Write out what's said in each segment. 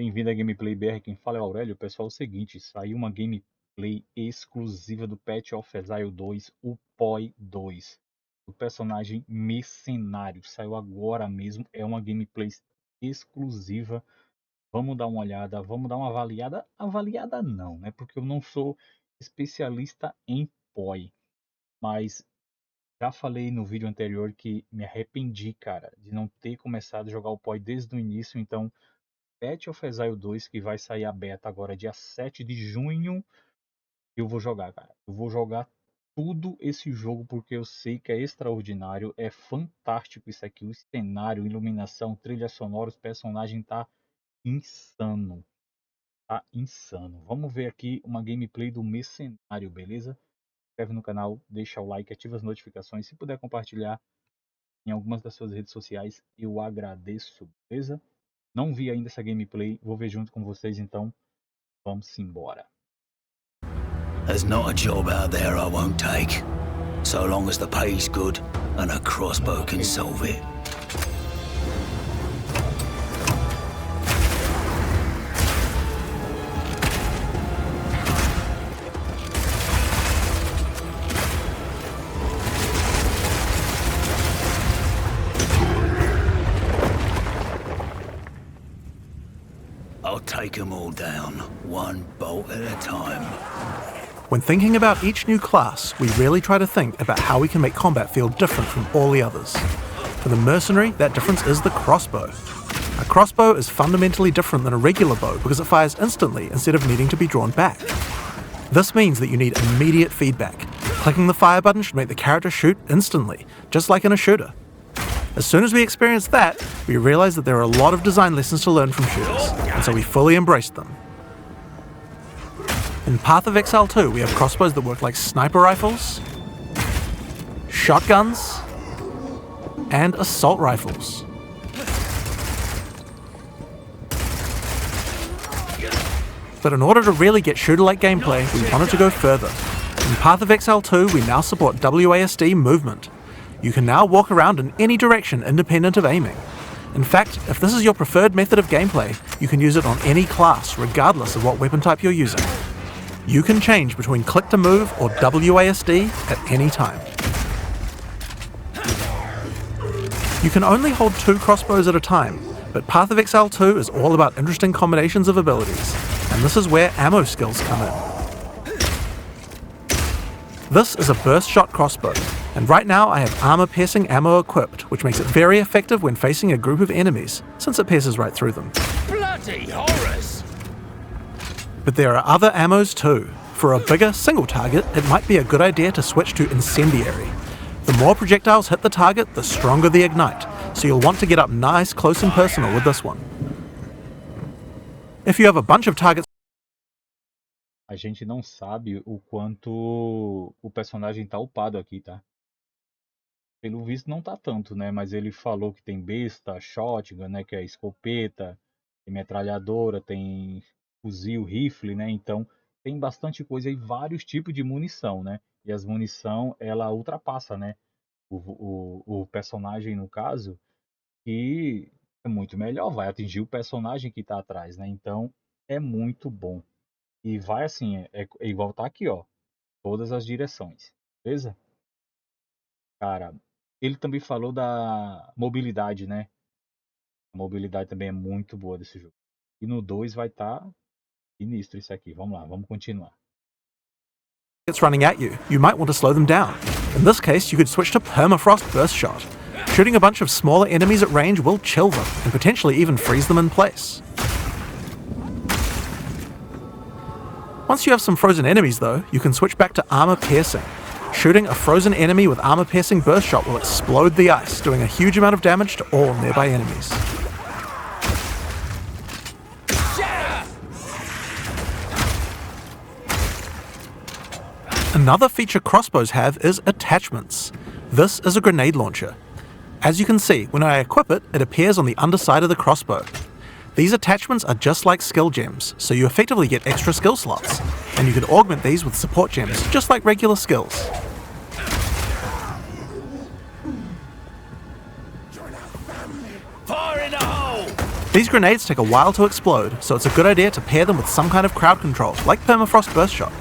Bem-vindo a GameplayBR, quem fala é o Aurélio. Pessoal, é o seguinte, saiu uma gameplay exclusiva do Path of Exile 2, o POI 2, do personagem Mercenário. Saiu agora mesmo, é uma gameplay exclusiva. Vamos dar uma olhada, vamos dar uma avaliada. Avaliada não, né? Porque eu não sou especialista em POI, mas já falei no vídeo anterior que me arrependi, cara, de não ter começado a jogar o POI desde o início, então Path of Exile 2, que vai sair a beta agora dia 7 de junho, eu vou jogar, cara. Eu vou jogar tudo esse jogo porque eu sei que é extraordinário, é fantástico isso aqui, o cenário, iluminação, trilha sonora, os personagens tá insano. Tá insano. Vamos ver aqui uma gameplay do Mercenário, beleza? Se inscreve no canal, deixa o like, ativa as notificações. Se puder compartilhar em algumas das suas redes sociais, eu agradeço, beleza? Não vi ainda essa gameplay, vou ver junto com vocês, então vamos embora. There's not a job out there I won't take, so long as the pay's good and a crossbow can solve it. I'll take them all down, one bolt at a time. When thinking about each new class, we really try to think about how we can make combat feel different from all the others. For the mercenary, that difference is the crossbow. A crossbow is fundamentally different than a regular bow because it fires instantly instead of needing to be drawn back. This means that you need immediate feedback. Clicking the fire button should make the character shoot instantly, just like in a shooter. As soon as we experienced that, we realized that there are a lot of design lessons to learn from shooters, and so we fully embraced them. In Path of Exile 2, we have crossbows that work like sniper rifles, shotguns, and assault rifles. But in order to really get shooter-like gameplay, we wanted to go further. In Path of Exile 2, we now support WASD movement. You can now walk around in any direction independent of aiming. In fact, if this is your preferred method of gameplay, you can use it on any class, regardless of what weapon type you're using. You can change between click to move or WASD at any time. You can only hold 2 crossbows at a time, but Path of Exile 2 is all about interesting combinations of abilities, and this is where ammo skills come in. This is a burst shot crossbow, and right now I have armor-piercing ammo equipped, which makes it very effective when facing a group of enemies, since it pierces right through them. Bloody horrors! But there are other ammos too. For a bigger, single target, it might be a good idea to switch to Incendiary. The more projectiles hit the target, the stronger the ignite, so you'll want to get up nice, close and personal with this one. If you have a bunch of targets, A gente não sabe o quanto o personagem tá upado aqui, tá? Pelo visto não tá tanto, né? Mas ele falou que tem besta, shotgun, né? Que é escopeta, tem metralhadora, tem fuzil, rifle, né? Então tem bastante coisa e vários tipos de munição, né? E as munição, ela ultrapassa, né? O personagem, no caso, que é muito melhor, vai atingir o personagem que tá atrás, né? Então é muito bom. E vai assim, é igual tá aqui, ó. Todas as direções, beleza? Cara, ele também falou da mobilidade, né? A mobilidade também é muito boa desse jogo. E no 2 vai estar sinistro isso aqui. Vamos lá, vamos continuar. running at you, you might want to slow them down. In this case, you could switch to Permafrost Burst Shot. Shooting a bunch of smaller enemies at range will chill them, and potentially even freeze them in place. Once you have some frozen enemies though, you can switch back to Armor Piercing. Shooting a frozen enemy with Armor Piercing Burst Shot will explode the ice, doing a huge amount of damage to all nearby enemies. Another feature crossbows have is attachments. This is a grenade launcher. As you can see, when I equip it, it appears on the underside of the crossbow. These attachments are just like skill gems, so you effectively get extra skill slots, and you can augment these with support gems, just like regular skills. Fire in the hole! These grenades take a while to explode, so it's a good idea to pair them with some kind of crowd control, like permafrost burst shot.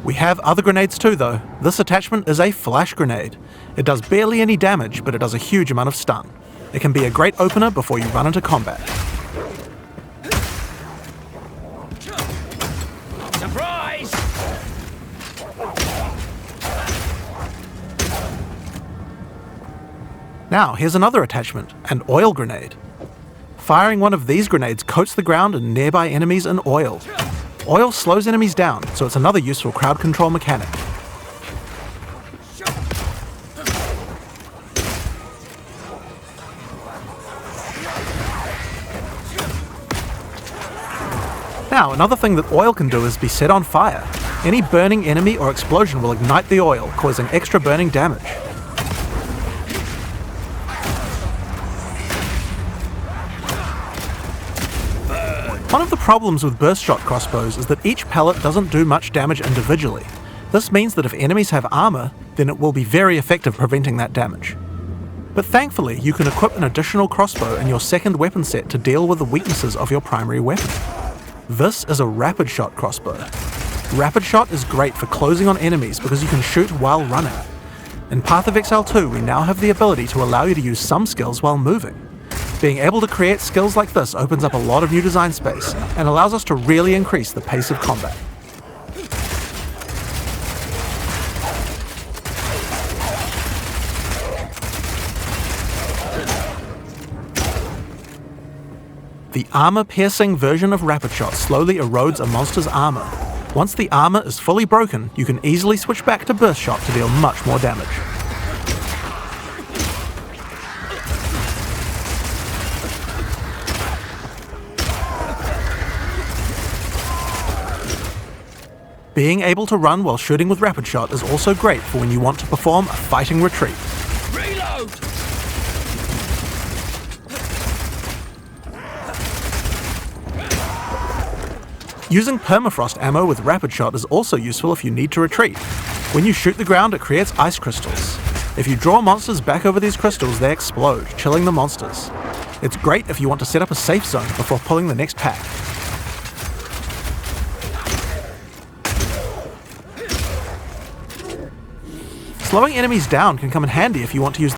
We have other grenades too though. This attachment is a flash grenade. It does barely any damage, but it does a huge amount of stun. It can be a great opener before you run into combat. Surprise! Now here's another attachment, an oil grenade. Firing one of these grenades coats the ground and nearby enemies in oil. Oil slows enemies down, so it's another useful crowd control mechanic. Now, another thing that oil can do is be set on fire. Any burning enemy or explosion will ignite the oil, causing extra burning damage. One of the problems with burst shot crossbows is that each pellet doesn't do much damage individually. This means that if enemies have armor, then it will be very effective preventing that damage. But thankfully, you can equip an additional crossbow in your second weapon set to deal with the weaknesses of your primary weapon. This is a rapid shot crossbow. Rapid shot is great for closing on enemies because you can shoot while running. In Path of Exile 2, we now have the ability to allow you to use some skills while moving. Being able to create skills like this opens up a lot of new design space and allows us to really increase the pace of combat. The armor-piercing version of Rapid Shot slowly erodes a monster's armor. Once the armor is fully broken, you can easily switch back to Burst Shot to deal much more damage. Being able to run while shooting with Rapid Shot is also great for when you want to perform a fighting retreat. Reload! Using permafrost ammo with Rapid Shot is also useful if you need to retreat. When you shoot the ground, it creates ice crystals. If you draw monsters back over these crystals, they explode, chilling the monsters. It's great if you want to set up a safe zone before pulling the next pack. Slowing enemies down can come in handy if you want to use.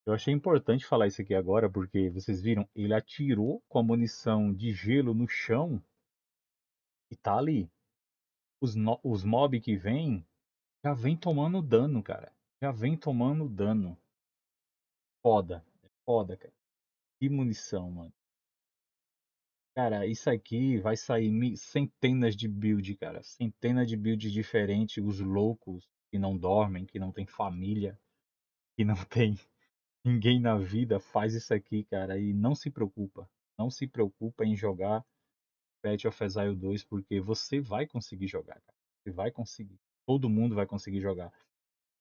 Eu achei importante falar isso aqui agora, porque vocês viram, ele atirou com a munição de gelo no chão e tá ali. Os mob que vêm já vem tomando dano, cara. Já vem tomando dano. Foda. Foda, cara. Que munição, mano. Cara, isso aqui vai sair centenas de builds, cara. Centenas de builds diferentes. Os loucos que não dormem, que não tem família, que não tem ninguém na vida, faz isso aqui, cara. E não se preocupa. Não se preocupa em jogar Path of Exile 2, porque você vai conseguir jogar, cara. Você vai conseguir. Todo mundo vai conseguir jogar.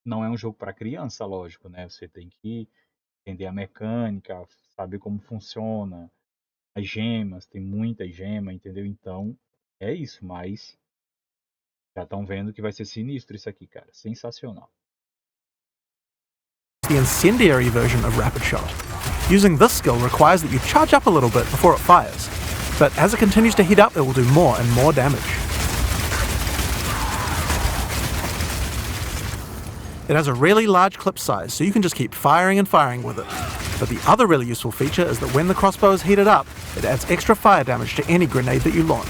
Não é um jogo para criança, lógico, né? Você tem que entender a mecânica, saber como funciona. As gemas, tem muita gema, entendeu? Então, é isso, mas já estão vendo que vai ser sinistro isso aqui, cara. Sensacional. The incendiary version of Rapid Shot. Using this skill requires that you charge up a little bit before it fires, but as it continues to heat up, it will do more and more damage. It has a really large clip size, so you can just keep firing and firing with it. But the other really useful feature is that when the crossbow is heated up, it adds extra fire damage to any grenade that you launch.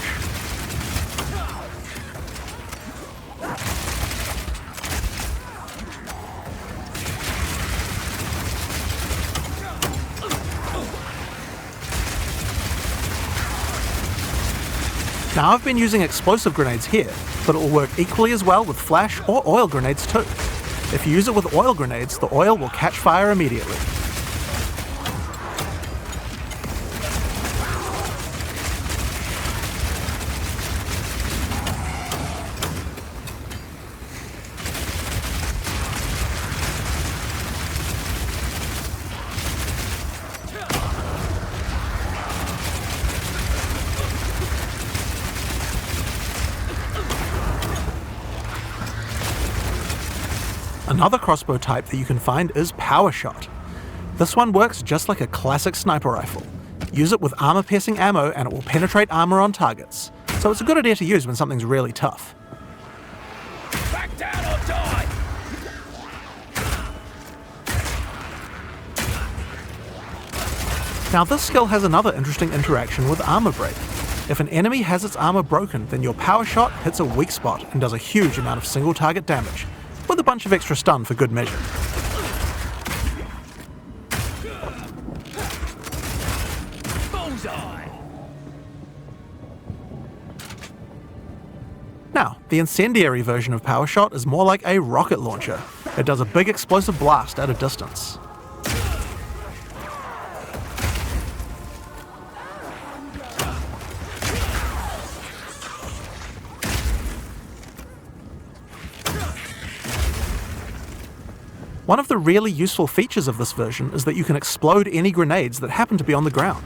Now I've been using explosive grenades here, but it will work equally as well with flash or oil grenades too. If you use it with oil grenades, the oil will catch fire immediately. Another crossbow type that you can find is Power Shot. This one works just like a classic sniper rifle. Use it with armor-piercing ammo and it will penetrate armor on targets, so it's a good idea to use when something's really tough. Back down or die! Now this skill has another interesting interaction with armor break. If an enemy has its armor broken, then your Power Shot hits a weak spot and does a huge amount of single target damage, with a bunch of extra stun for good measure. Now, the incendiary version of Power Shot is more like a rocket launcher. It does a big explosive blast at a distance. One of the really useful features of this version is that you can explode any grenades that happen to be on the ground.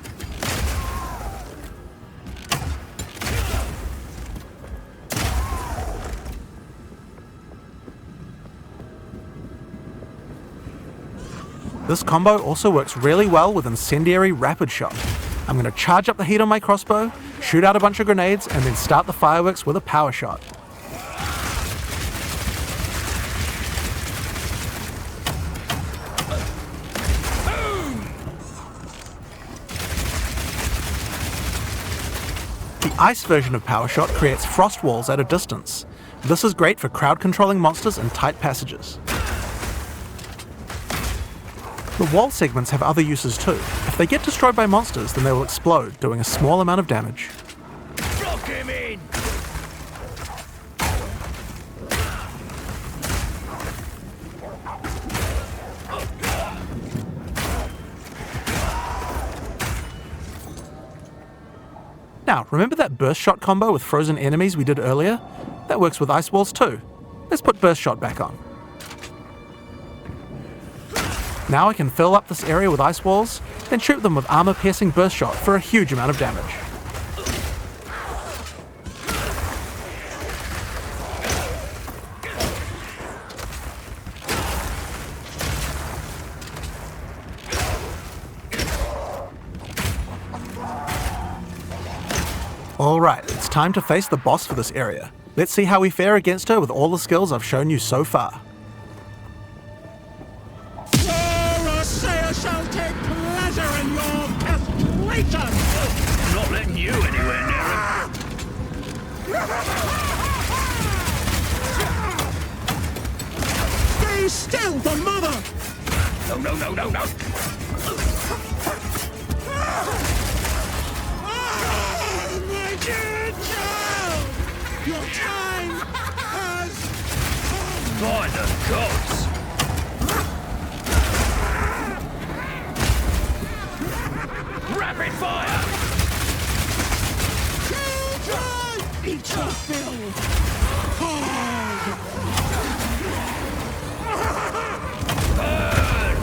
This combo also works really well with Incendiary Rapid Shot. I'm going to charge up the heat on my crossbow, shoot out a bunch of grenades, and then start the fireworks with a Power Shot. The ice version of Power Shot creates frost walls at a distance. This is great for crowd controlling monsters in tight passages. The wall segments have other uses too. If they get destroyed by monsters, then they will explode, doing a small amount of damage. Block him in! Now, remember that burst shot combo with frozen enemies we did earlier? That works with ice walls too. Let's put burst shot back on. Now I can fill up this area with ice walls, then shoot them with armor-piercing burst shot for a huge amount of damage. Alright, it's time to face the boss for this area. Let's see how we fare against her with all the skills I've shown you so far. Shall take pleasure in your castration! I'm not letting you anywhere near him. Stay still, the mother! No, no, no, no, no! My dear child! Your time has come! By the gods! Rapid fire! Children! Eat your fill! Hard! Burn!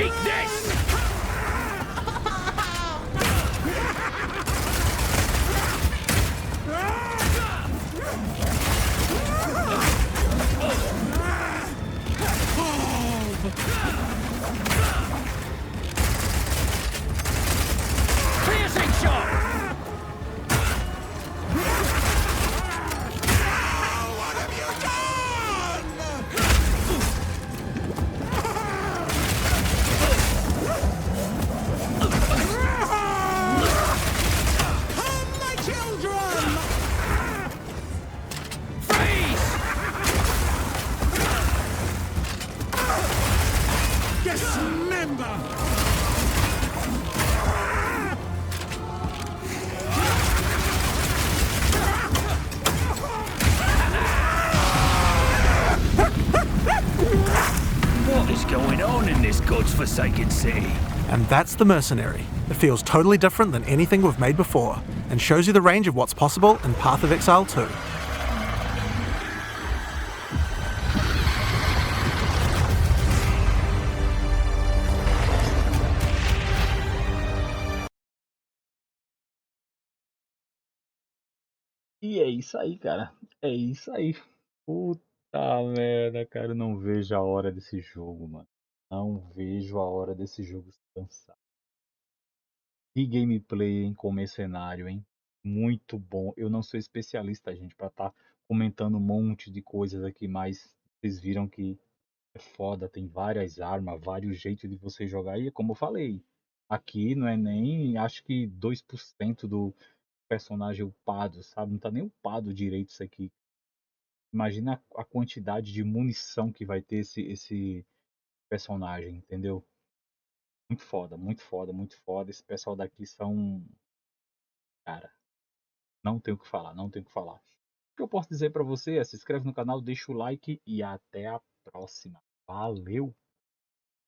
Eat this! Piercing shot! What have you done? Come, my children! Freeze! Dismember! What is going on in this god's-forsaken city? And that's the Mercenary. It feels totally different than anything we've made before, and shows you the range of what's possible in Path of Exile 2. E é isso aí, cara. É isso aí. Puta merda, cara. Eu não vejo a hora desse jogo, mano. Não vejo a hora desse jogo se lançar. Que gameplay, hein, com Mercenário, hein? Muito bom. Eu não sou especialista, gente, pra estar comentando um monte de coisas aqui, mas vocês viram que é foda, tem várias armas, vários jeitos de você jogar. E como eu falei, aqui não é nem, acho que 2% do personagem upado, sabe? Não tá nem upado direito isso aqui. Imagina a quantidade de munição que vai ter esse personagem, entendeu? Muito foda, muito foda, muito foda. Esse pessoal daqui são, cara, não tenho o que falar, não tenho o que falar. O que eu posso dizer pra você é se inscreve no canal, deixa o like e até a próxima. Valeu!